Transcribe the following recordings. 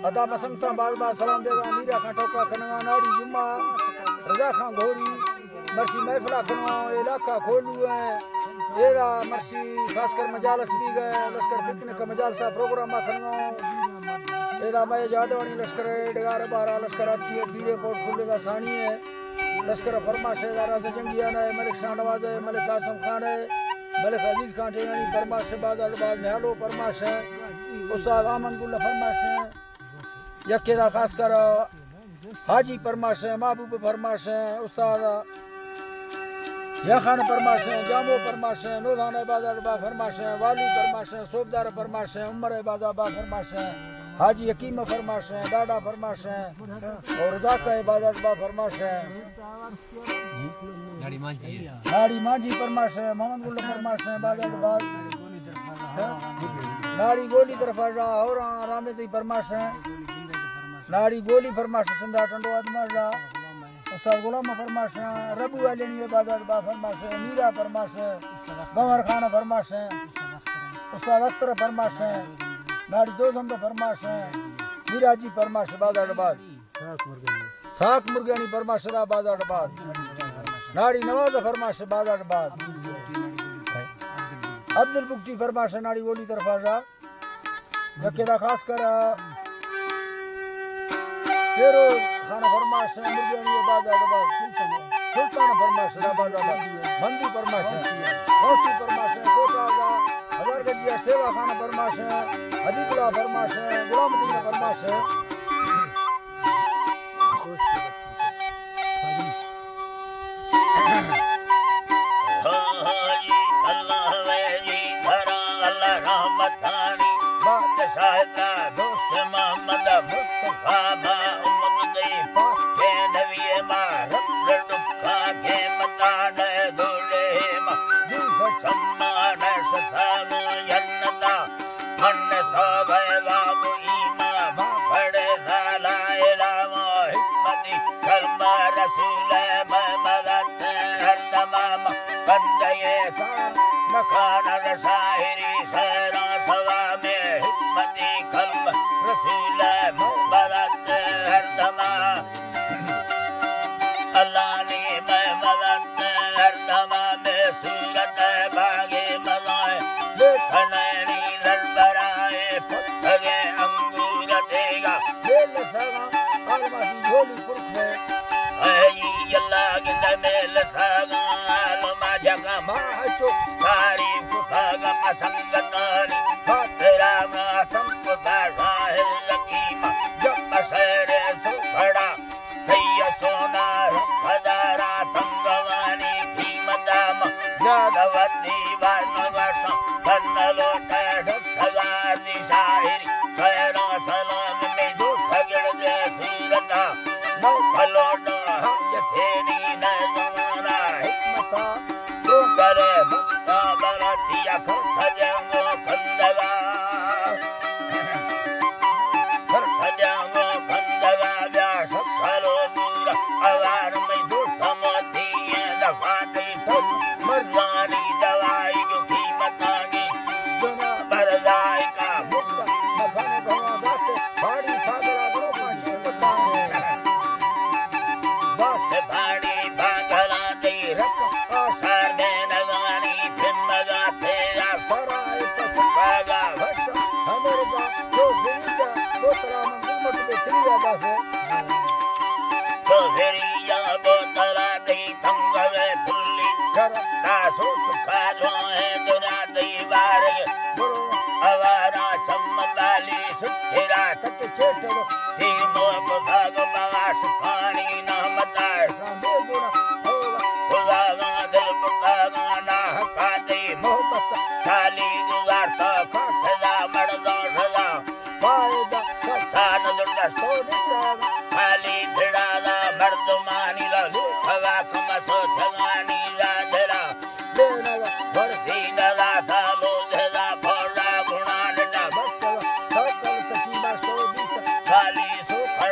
अदा मसंगता बाग बाग सलाम देगा मीरा खां टोका खनवा नाड़ी जुम्मा रजा खां घोड़ी मर्सी महफिला खनवा इलाका खोलू है एरा मर्सी खासकर मजालस भी गए लश्कर पिकनिक मजालसा प्रोग्राम खनवा एरा मैं जादवानी लश्कर डगार बारा लश्कर आती है पीरे पोट खुले का सानी है लश्कर फरमाश है राजा जंगियान है मलिक शाह नवाज है मलिक कासम खान है मलिक अजीज खान टेयानी फरमाश बाज निहालो फरमाश है उस्ताद आमनगुल्ला फरमाश है यकेदा खासकर हाजी फरमाश है महबूब फरमाश है उस्ताद जखान फरमाश है जामो फरमाश है नूरान बाजार बा फरमाश है वाली फरमाश है सोबदार फरमाश है उमर बाजार बा फरमाश है हाजी यकीम फरमाश है डाडा फरमाश है और रज़ाक बाजार बा फरमाश है नाड़ी मांझी फरमाश है मोहम्मद गुल फरमाश है बाजार बाज नाड़ी गोली तरफ और रामे से फरमाश है नाड़ी गोली फरमाश संदा टंडो आदमरा उस्ताद गुलाम फरमाश है रबू वालेनी बाजार बा फरमाश है मीरा फरमाश है गंवर खान फरमाश है उस्ताद अख्तर फरमाश है नाड़ी दो समद फरमाश है मीराजी फरमाश बाजार बाद साक मुर्गियानी फरमाश बाजार बाद नाड़ी नवाज फरमाश बाजार बाद अब्दुल बुक्टी फरमाश नाड़ी गोली तरफ आजा यकेदा खास कर तेरो खाना फरमाश मुर्गियानी बाजार बाद सुल्तान फरमाश बाजार मंदी फरमाश गौसी फरमाश कोटा हजार गजिया सेवा खाना फरमाश हबीबुल्लाह फरमाश गुलामुद्दीन फरमाश दोस्त मोहम्मद मुस्तफा बा उम्मत दे के नबी मा रब दुखा के मता दे दोले मा दूर सम्मान सतानो जन्नता मन तो गए बाबू ईमा मा पड़े साला इलामा हिम्मती कलमा रसूल मोहम्मद हर तमाम बंदे का नखान रसाहिरी सरा सवा में हिम्मती कलम रसूल मोहम्मद हर तमाम अल्लाह ने मोहम्मद हर तमाम में सूरत बागे मलाए देखनैनी दरबराए फगे अंगूर देगा दिल सगा आलमासी झोली पुरख है आई अल्लाह के मेल सगा आलमा जगा माचो तारीफ खागा मसंगतानी तेरा मा संग बाहिल लकीमा जब शहरे सो खड़ा सैया सोना हजारा तंगवानी कीमताम जादवती बानवास कन्नलो टेढ़ सगादी शाहिरी खैरा सलाम में दो सगड़ दे सूरता नौ फलोडो यथेनी न जमाना हिकमता तो करे भक्ता बरतिया खजंगो खंदगा खजंगो खंदगा व्यास फलो दूर अवार में दो समती दफाते तो मर्दानी दवाई जो कीमतानी जना बरदाई का मुक्ता मखाने भवा दाते फाड़ी फागला दो पांचे पता बात भाड़ी भागला दे रख आसार में नगानी फिमगा तेरा फराए तक भागा भस हमेरे का जो जिंदा तो तरा मंगल मत पे चिड़िया दासे तो फेरिया बोतला दे तंगवे फुल्ली कर दासो सुखालो है दुना दीवार गुरु अवारा चम्मदाली सुखिरा तक चेटो सीमो भाग बास पानी न मतार रामे गुना होगा खुदागा दिल पुकागा ना हका दे मोहब्बत खाली गुजारता खजा मर्दो सजा फायदा सान दुर्गा तो निकला खाली भिड़ादा मर्दमानी लू खगा कमसो छगानी राधरा देना भरती नदा थालो धदा भोरा गुणा डा बस सकल सकी बस तो दिस खाली सुख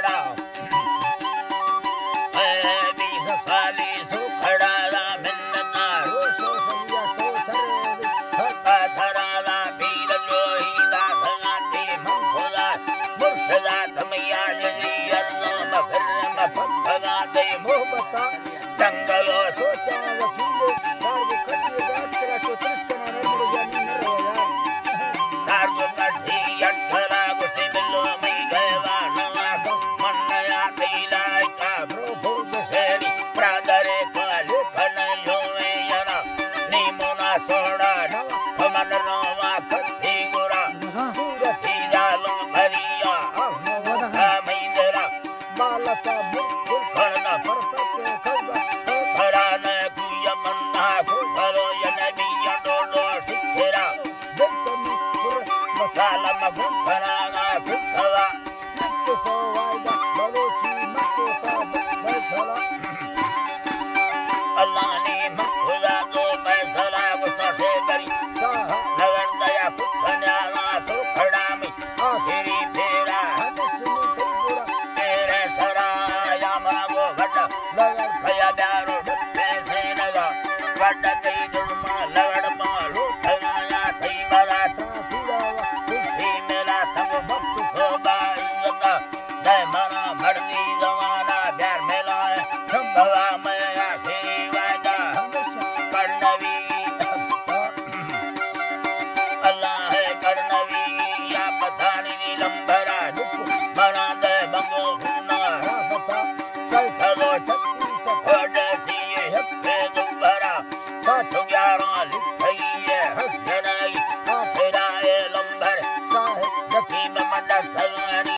सोड़ा हमन रोवा कथी गोरा सूरती जालो भरिया महिंद्रा बाला सा बुल खड़ना परफेक्ट खड़ा खराने कुया मन्ना करो यनबी डोडो सिखेरा जतमी पुर मसाला मफराना कुसवा तो वायदा बलोची मको का बैठला अल्लाह ने खुदा को फैसला गुस्सा करी नगर दया कुखन्या सो खड़ा में आखिरी फेरा तेरे सराया मांगो घटा नगर खया प्यारो पैसे नगा वड्डा